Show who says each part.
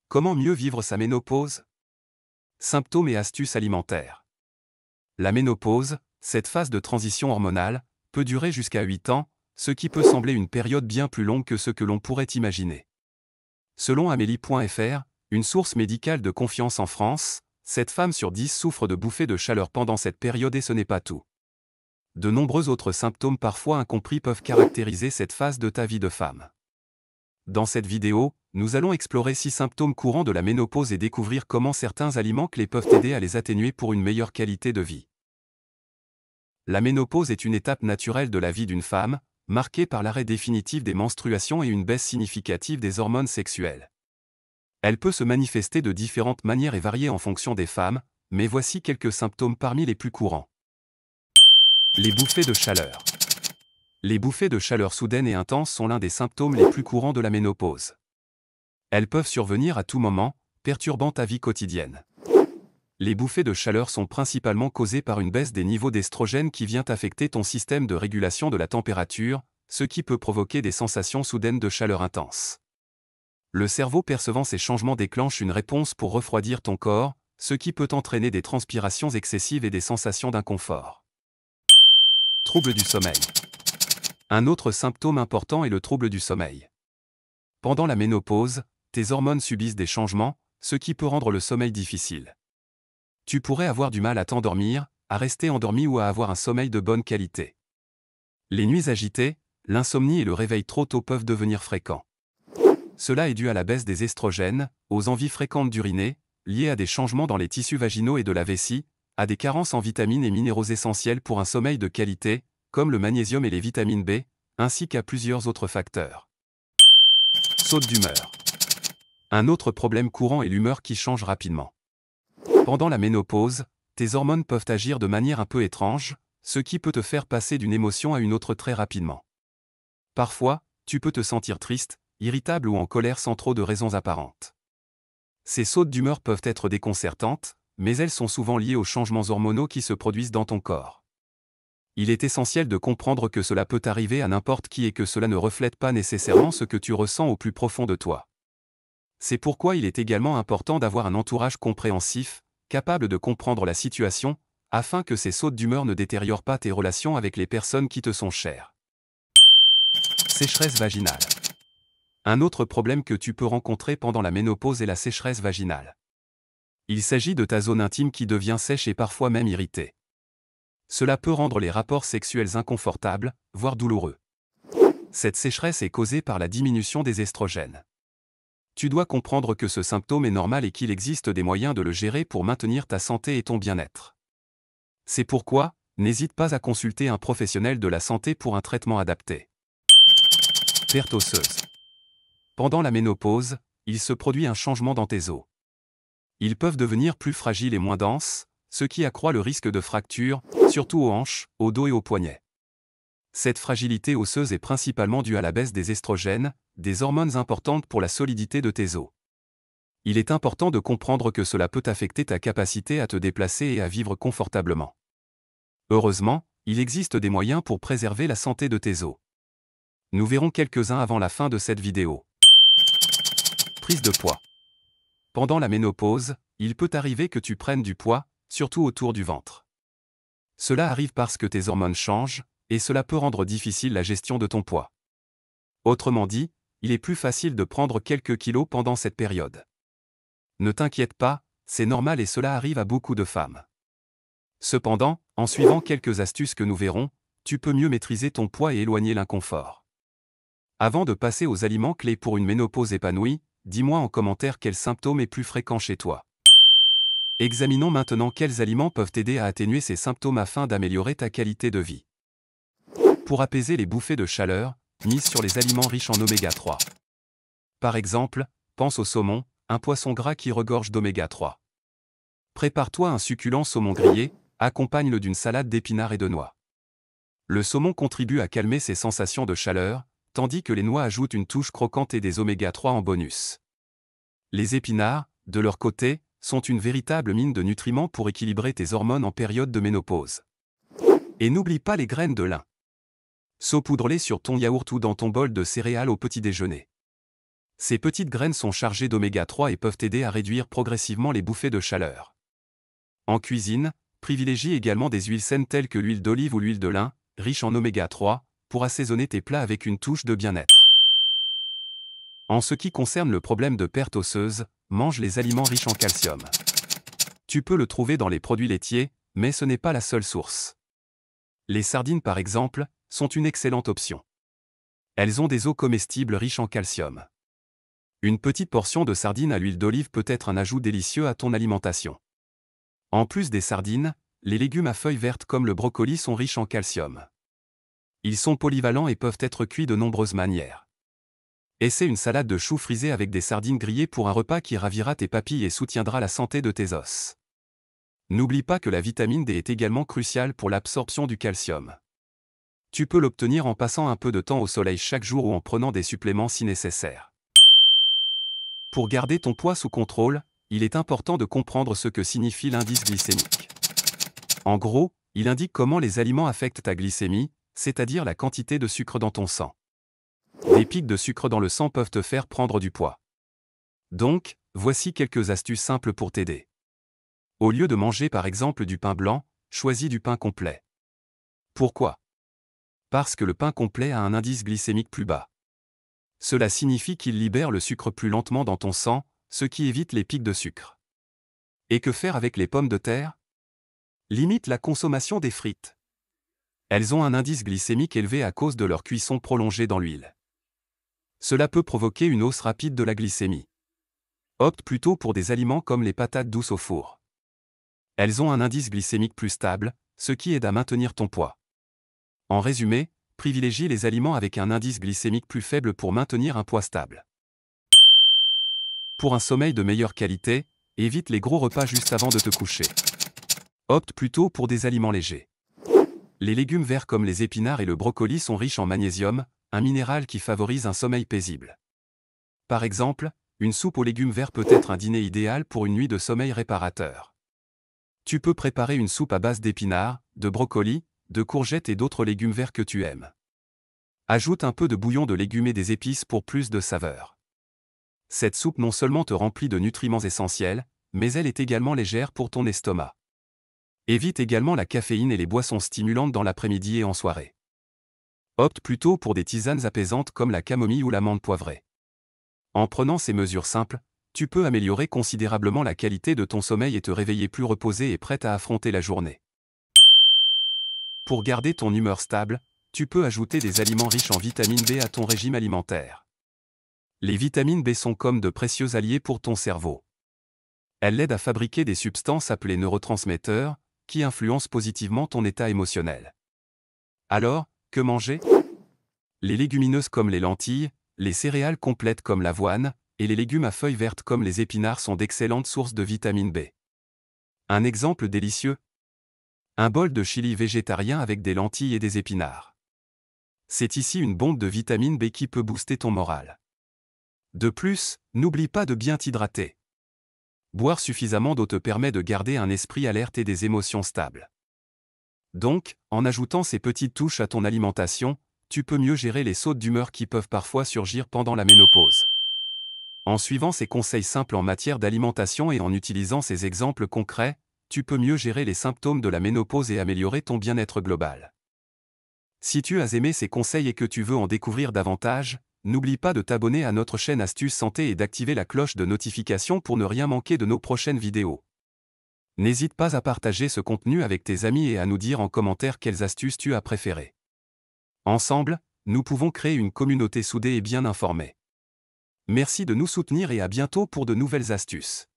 Speaker 1: Comment mieux vivre sa ménopause? Symptômes et astuces alimentaires. La ménopause, cette phase de transition hormonale, peut durer jusqu'à 8 ans, ce qui peut sembler une période bien plus longue que ce que l'on pourrait imaginer. Selon Amélie.fr, une source médicale de confiance en France, 7 femmes sur 10 souffrent de bouffées de chaleur pendant cette période et ce n'est pas tout. De nombreux autres symptômes parfois incompris peuvent caractériser cette phase de ta vie de femme. Dans cette vidéo, nous allons explorer 6 symptômes courants de la ménopause et découvrir comment certains aliments clés peuvent aider à les atténuer pour une meilleure qualité de vie. La ménopause est une étape naturelle de la vie d'une femme, marquée par l'arrêt définitif des menstruations et une baisse significative des hormones sexuelles. Elle peut se manifester de différentes manières et varier en fonction des femmes, mais voici quelques symptômes parmi les plus courants. Les bouffées de chaleur. Les bouffées de chaleur soudaines et intenses sont l'un des symptômes les plus courants de la ménopause. Elles peuvent survenir à tout moment, perturbant ta vie quotidienne. Les bouffées de chaleur sont principalement causées par une baisse des niveaux d'estrogène qui vient affecter ton système de régulation de la température, ce qui peut provoquer des sensations soudaines de chaleur intense. Le cerveau percevant ces changements déclenche une réponse pour refroidir ton corps, ce qui peut entraîner des transpirations excessives et des sensations d'inconfort. Trouble du sommeil. Un autre symptôme important est le trouble du sommeil. Pendant la ménopause, tes hormones subissent des changements, ce qui peut rendre le sommeil difficile. Tu pourrais avoir du mal à t'endormir, à rester endormi ou à avoir un sommeil de bonne qualité. Les nuits agitées, l'insomnie et le réveil trop tôt peuvent devenir fréquents. Cela est dû à la baisse des estrogènes, aux envies fréquentes d'uriner, liées à des changements dans les tissus vaginaux et de la vessie, à des carences en vitamines et minéraux essentiels pour un sommeil de qualité, comme le magnésium et les vitamines B, ainsi qu'à plusieurs autres facteurs. Saute d'humeur. Un autre problème courant est l'humeur qui change rapidement. Pendant la ménopause, tes hormones peuvent agir de manière un peu étrange, ce qui peut te faire passer d'une émotion à une autre très rapidement. Parfois, tu peux te sentir triste, irritable ou en colère sans trop de raisons apparentes. Ces sautes d'humeur peuvent être déconcertantes, mais elles sont souvent liées aux changements hormonaux qui se produisent dans ton corps. Il est essentiel de comprendre que cela peut arriver à n'importe qui et que cela ne reflète pas nécessairement ce que tu ressens au plus profond de toi. C'est pourquoi il est également important d'avoir un entourage compréhensif, capable de comprendre la situation, afin que ces sautes d'humeur ne détériorent pas tes relations avec les personnes qui te sont chères. Sécheresse vaginale. Un autre problème que tu peux rencontrer pendant la ménopause est la sécheresse vaginale. Il s'agit de ta zone intime qui devient sèche et parfois même irritée. Cela peut rendre les rapports sexuels inconfortables, voire douloureux. Cette sécheresse est causée par la diminution des estrogènes. Tu dois comprendre que ce symptôme est normal et qu'il existe des moyens de le gérer pour maintenir ta santé et ton bien-être. C'est pourquoi, n'hésite pas à consulter un professionnel de la santé pour un traitement adapté. Perte osseuse. Pendant la ménopause, il se produit un changement dans tes os. Ils peuvent devenir plus fragiles et moins denses, ce qui accroît le risque de fractures, surtout aux hanches, au dos et aux poignets. Cette fragilité osseuse est principalement due à la baisse des estrogènes, des hormones importantes pour la solidité de tes os. Il est important de comprendre que cela peut affecter ta capacité à te déplacer et à vivre confortablement. Heureusement, il existe des moyens pour préserver la santé de tes os. Nous verrons quelques-uns avant la fin de cette vidéo. Prise de poids. Pendant la ménopause, il peut arriver que tu prennes du poids, surtout autour du ventre. Cela arrive parce que tes hormones changent, et cela peut rendre difficile la gestion de ton poids. Autrement dit, il est plus facile de prendre quelques kilos pendant cette période. Ne t'inquiète pas, c'est normal et cela arrive à beaucoup de femmes. Cependant, en suivant quelques astuces que nous verrons, tu peux mieux maîtriser ton poids et éloigner l'inconfort. Avant de passer aux aliments clés pour une ménopause épanouie, dis-moi en commentaire quel symptôme est plus fréquent chez toi. Examinons maintenant quels aliments peuvent t'aider à atténuer ces symptômes afin d'améliorer ta qualité de vie. Pour apaiser les bouffées de chaleur, mise sur les aliments riches en oméga 3. Par exemple, pense au saumon, un poisson gras qui regorge d'oméga 3. Prépare-toi un succulent saumon grillé, accompagne-le d'une salade d'épinards et de noix. Le saumon contribue à calmer ces sensations de chaleur, tandis que les noix ajoutent une touche croquante et des oméga 3 en bonus. Les épinards, de leur côté, sont une véritable mine de nutriments pour équilibrer tes hormones en période de ménopause. Et n'oublie pas les graines de lin. Saupoudre-les sur ton yaourt ou dans ton bol de céréales au petit déjeuner. Ces petites graines sont chargées d'oméga 3 et peuvent aider à réduire progressivement les bouffées de chaleur. En cuisine, privilégie également des huiles saines telles que l'huile d'olive ou l'huile de lin, riche en oméga 3, pour assaisonner tes plats avec une touche de bien-être. En ce qui concerne le problème de perte osseuse, mange les aliments riches en calcium. Tu peux le trouver dans les produits laitiers, mais ce n'est pas la seule source. Les sardines par exemple, sont une excellente option. Elles ont des os comestibles riches en calcium. Une petite portion de sardines à l'huile d'olive peut être un ajout délicieux à ton alimentation. En plus des sardines, les légumes à feuilles vertes comme le brocoli sont riches en calcium. Ils sont polyvalents et peuvent être cuits de nombreuses manières. Essaie une salade de choux frisés avec des sardines grillées pour un repas qui ravira tes papilles et soutiendra la santé de tes os. N'oublie pas que la vitamine D est également cruciale pour l'absorption du calcium. Tu peux l'obtenir en passant un peu de temps au soleil chaque jour ou en prenant des suppléments si nécessaire. Pour garder ton poids sous contrôle, il est important de comprendre ce que signifie l'indice glycémique. En gros, il indique comment les aliments affectent ta glycémie, c'est-à-dire la quantité de sucre dans ton sang. Des pics de sucre dans le sang peuvent te faire prendre du poids. Donc, voici quelques astuces simples pour t'aider. Au lieu de manger par exemple du pain blanc, choisis du pain complet. Pourquoi? Parce que le pain complet a un indice glycémique plus bas. Cela signifie qu'il libère le sucre plus lentement dans ton sang, ce qui évite les pics de sucre. Et que faire avec les pommes de terre? Limite la consommation des frites. Elles ont un indice glycémique élevé à cause de leur cuisson prolongée dans l'huile. Cela peut provoquer une hausse rapide de la glycémie. Opte plutôt pour des aliments comme les patates douces au four. Elles ont un indice glycémique plus stable, ce qui aide à maintenir ton poids. En résumé, privilégie les aliments avec un indice glycémique plus faible pour maintenir un poids stable. Pour un sommeil de meilleure qualité, évite les gros repas juste avant de te coucher. Opte plutôt pour des aliments légers. Les légumes verts comme les épinards et le brocoli sont riches en magnésium, un minéral qui favorise un sommeil paisible. Par exemple, une soupe aux légumes verts peut être un dîner idéal pour une nuit de sommeil réparateur. Tu peux préparer une soupe à base d'épinards, de brocolis, de courgettes et d'autres légumes verts que tu aimes. Ajoute un peu de bouillon de légumes et des épices pour plus de saveur. Cette soupe non seulement te remplit de nutriments essentiels, mais elle est également légère pour ton estomac. Évite également la caféine et les boissons stimulantes dans l'après-midi et en soirée. Opte plutôt pour des tisanes apaisantes comme la camomille ou la menthe poivrée. En prenant ces mesures simples, tu peux améliorer considérablement la qualité de ton sommeil et te réveiller plus reposé et prêt à affronter la journée. Pour garder ton humeur stable, tu peux ajouter des aliments riches en vitamine B à ton régime alimentaire. Les vitamines B sont comme de précieux alliés pour ton cerveau. Elles l'aident à fabriquer des substances appelées neurotransmetteurs, qui influencent positivement ton état émotionnel. Alors, que manger? Les légumineuses comme les lentilles, les céréales complètes comme l'avoine, et les légumes à feuilles vertes comme les épinards sont d'excellentes sources de vitamine B. Un exemple délicieux? Un bol de chili végétarien avec des lentilles et des épinards. C'est ici une bombe de vitamine B qui peut booster ton moral. De plus, n'oublie pas de bien t'hydrater. Boire suffisamment d'eau te permet de garder un esprit alerte et des émotions stables. Donc, en ajoutant ces petites touches à ton alimentation, tu peux mieux gérer les sautes d'humeur qui peuvent parfois surgir pendant la ménopause. En suivant ces conseils simples en matière d'alimentation et en utilisant ces exemples concrets, tu peux mieux gérer les symptômes de la ménopause et améliorer ton bien-être global. Si tu as aimé ces conseils et que tu veux en découvrir davantage, n'oublie pas de t'abonner à notre chaîne Astuces Santé et d'activer la cloche de notification pour ne rien manquer de nos prochaines vidéos. N'hésite pas à partager ce contenu avec tes amis et à nous dire en commentaire quelles astuces tu as préférées. Ensemble, nous pouvons créer une communauté soudée et bien informée. Merci de nous soutenir et à bientôt pour de nouvelles astuces.